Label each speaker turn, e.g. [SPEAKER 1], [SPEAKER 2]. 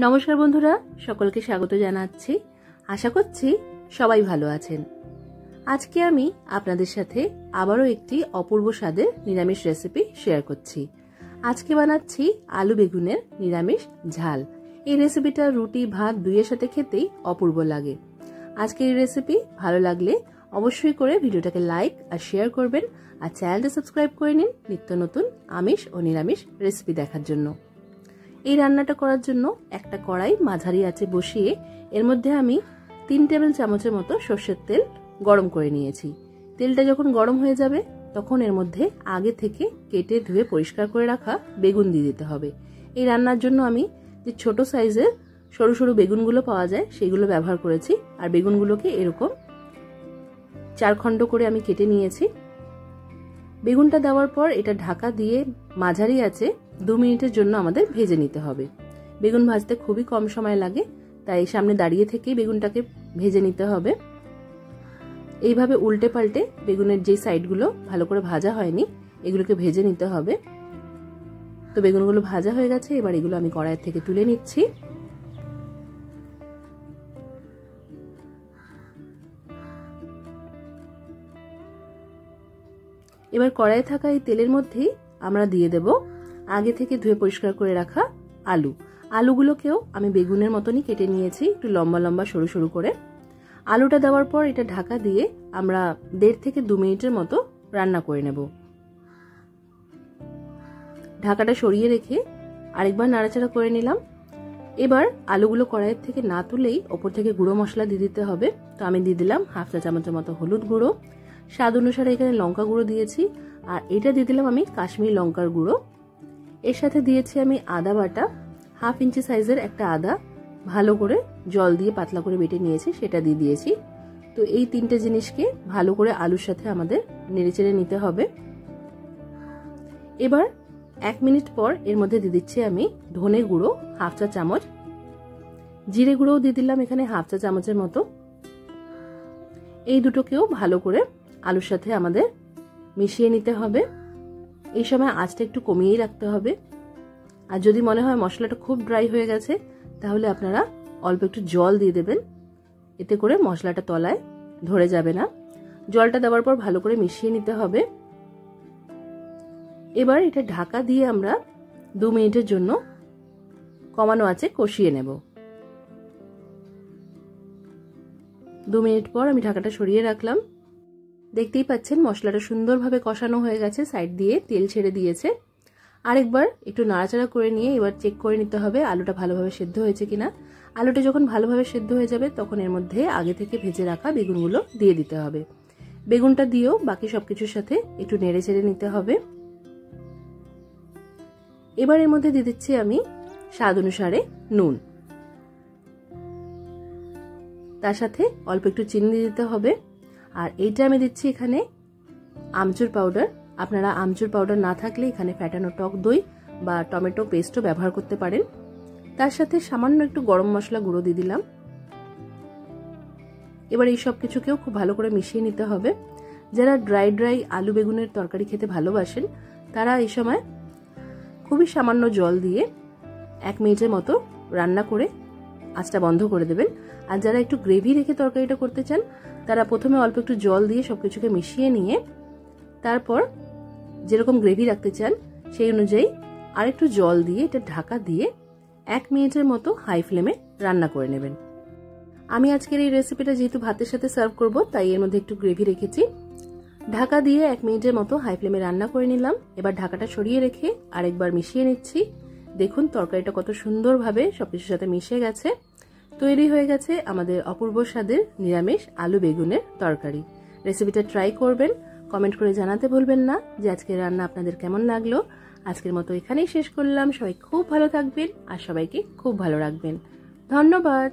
[SPEAKER 1] নমস্কার বন্ধুরা, সকলকে স্বাগত জানাচ্ছি। আশা করছি সবাই ভালো আছেন। আজকে আমি আপনাদের সাথে আবারও একটি অপূর্ব স্বাদের নিরামিষ রেসিপি শেয়ার করছি। আজকে বানাচ্ছি আলু বেগুনের নিরামিষ ঝাল। এই রেসিপিটা রুটি ভাত দুইয়ের সাথে খেতেই অপূর্ব লাগে। আজকের এই রেসিপি ভালো লাগলে অবশ্যই করে ভিডিওটাকে লাইক আর শেয়ার করবেন, আর চ্যানেলটা সাবস্ক্রাইব করে নিন নিত্য নতুন আমিষ ও নিরামিষ রেসিপি দেখার জন্য। এই রান্নাটা করার জন্য একটা কড়াই মাঝারি আঁচে বসিয়ে এর মধ্যে আমি 3 টেবিল চামচের মতো সর্ষের তেল গরম করে নিয়েছি। তেলটা যখন গরম হয়ে যাবে তখন এর মধ্যে আগে থেকে কেটে ধুয়ে পরিষ্কার করে রাখা বেগুন দিয়ে দিতে হবে। এই রান্নার জন্য আমি যে ছোট সাইজের সরু সরু বেগুনগুলো পাওয়া যায় সেগুলো ব্যবহার করেছি, আর বেগুনগুলোকে এরকম 4 খণ্ড করে আমি কেটে নিয়েছি। বেগুনটা দেওয়ার পর এটা ঢাকা দিয়ে মাঝারি আঁচে 2 মিনিটের জন্য আমাদের ভেজে নিতে হবে। বেগুন ভাজতে খুবই কম সময় লাগে, তাই সামনে দাঁড়িয়ে থেকেই বেগুনটাকে ভেজে নিতে হবে। এইভাবে উল্টে পাল্টে বেগুনের যে সাইডগুলো ভালো করে ভাজা হয়নি এগুলোকে ভেজে নিতে হবে। তো বেগুনগুলো ভাজা হয়ে গেছে, এবার এগুলো আমি কড়াই থেকে তুলে নিচ্ছি। এবার কড়াইয়ে থাকা এই তেলের মধ্যেই আমরা দিয়ে দেব আগে থেকে ধুয়ে পরিষ্কার করে রাখা আলু। আলুগুলোকেও আমি বেগুনের মতনই কেটে নিয়েছি, একটু লম্বা লম্বা সরু সরু করে। আলুটা দেওয়ার পর এটা ঢাকা দিয়ে আমরা 1.5 থেকে 2 মিনিটের মতো রান্না করে নেব। ঢাকাটা সরিয়ে রেখে আরেকবার নাড়াচাড়া করে নিলাম। এবার আলুগুলো কড়াইয়ের থেকে না তুলেই ওপর থেকে গুঁড়ো মশলা দিয়ে দিতে হবে। তো আমি দিয়ে দিলাম 1/2 চা চামচের মতো হলুদ গুঁড়ো, স্বাদ অনুসারে এখানে লঙ্কা গুঁড়ো দিয়েছি, আর এটা দিয়ে দিলাম আমি কাশ্মীরি লঙ্কার গুঁড়ো। এর সাথে দিয়েছি আমি আদা বাটা, 1/2 ইঞ্চি সাইজের একটা আদা ভালো করে জল দিয়ে পাতলা করে বেটে নিয়েছি, সেটা দিয়ে দিয়েছি। তো এই 3টে জিনিসকে ভালো করে আলুর সাথে আমাদের নেড়েচেড়ে নিতে হবে। এবার 1 মিনিট পর এর মধ্যে দিয়ে দিচ্ছি আমি ধনে গুঁড়ো 1/2 চা চামচ, জিরে গুঁড়োও দিয়ে দিলাম এখানে 1/2 চা চামচের মতো। এই দুটোকেও ভালো করে আলুর সাথে আমাদের মিশিয়ে নিতে হবে। এই সময় আঁচটা একটু কমিয়েই রাখতে হবে, আর যদি মনে হয় মশলাটা খুব ড্রাই হয়ে গেছে তাহলে আপনারা অল্প একটু জল দিয়ে দেবেন, এতে করে মশলাটা তলায় ধরে যাবে না। জলটা দেওয়ার পর ভালো করে মিশিয়ে নিতে হবে। এবার এটা ঢাকা দিয়ে আমরা 2 মিনিটের জন্য কমানো আঁচে কষিয়ে নেব। 2 মিনিট পর আমি ঢাকাটা সরিয়ে রাখলাম। দেখতেই পাচ্ছেন মশলাটা সুন্দরভাবে কষানো হয়ে গেছে, সাইড দিয়ে তেল ছেড়ে দিয়েছে। আরেকবার একটু নাড়াচাড়া করে নিয়ে এবার চেক করে নিতে হবে আলুটা ভালোভাবে সেদ্ধ হয়েছে কিনা। আলুটা যখন ভালোভাবে সেদ্ধ হয়ে যাবে তখন এর মধ্যে আগে থেকে ভেজে রাখা বেগুনগুলো দিয়ে দিতে হবে। বেগুনটা দিয়েও বাকি সবকিছুর সাথে একটু নেড়ে চেড়ে নিতে হবে। এবার এর মধ্যে দিয়ে দিচ্ছি আমি স্বাদ অনুসারে নুন, তার সাথে অল্প একটু চিনি দিয়ে দিতে হবে। আর এইটা আমি দিচ্ছি এখানে আমচুর পাউডার। আপনারা আমচুর পাউডার না থাকলে এখানে ফ্যাটানো টক দই বা টমেটো পেস্টও ব্যবহার করতে পারেন। তার সাথে সামান্য একটু গরম মশলা গুঁড়ো দিয়ে দিলাম। এবার এই সব কিছুকেও খুব ভালো করে মিশিয়ে নিতে হবে। যারা ড্রাই আলু বেগুনের তরকারি খেতে ভালোবাসেন তারা এই সময় খুবই সামান্য জল দিয়ে 1 মিনিটের মতো রান্না করে আঁচটা বন্ধ করে দেবেন। আর যারা একটু গ্রেভি রেখে তরকারিটা করতে চান তারা প্রথমে অল্প একটু জল দিয়ে সবকিছুকে মিশিয়ে নিয়ে তারপর যেরকম গ্রেভি রাখতে চান সেই অনুযায়ী আরেকটু জল দিয়ে এটা ঢাকা দিয়ে 1 মিনিটের মতো হাই ফ্লেমে রান্না করে নেবেন। আমি আজকের এই রেসিপিটা যেহেতু ভাতের সাথে সার্ভ করব তাই এর মধ্যে একটু গ্রেভি রেখেছি। ঢাকা দিয়ে 1 মিনিটের মতো হাই ফ্লেমে রান্না করে নিলাম। এবার ঢাকাটা সরিয়ে রেখে আরেকবার মিশিয়ে নিচ্ছি। দেখুন তরকারিটা কত সুন্দরভাবে সবকিছুর সাথে মিশে গেছে। তৈরি হয়ে গেছে আমাদের অপূর্ব স্বাদের নিরামিষ আলু বেগুনের তরকারি। রেসিপিটা ট্রাই করবেন, কমেন্ট করে জানাতে ভুলবেন না যে আজকের রান্না আপনাদের কেমন লাগলো। আজকের মতো এখানেই শেষ করলাম। সবাই খুব ভালো থাকবেন আর সবাইকে খুব ভালো রাখবেন। ধন্যবাদ।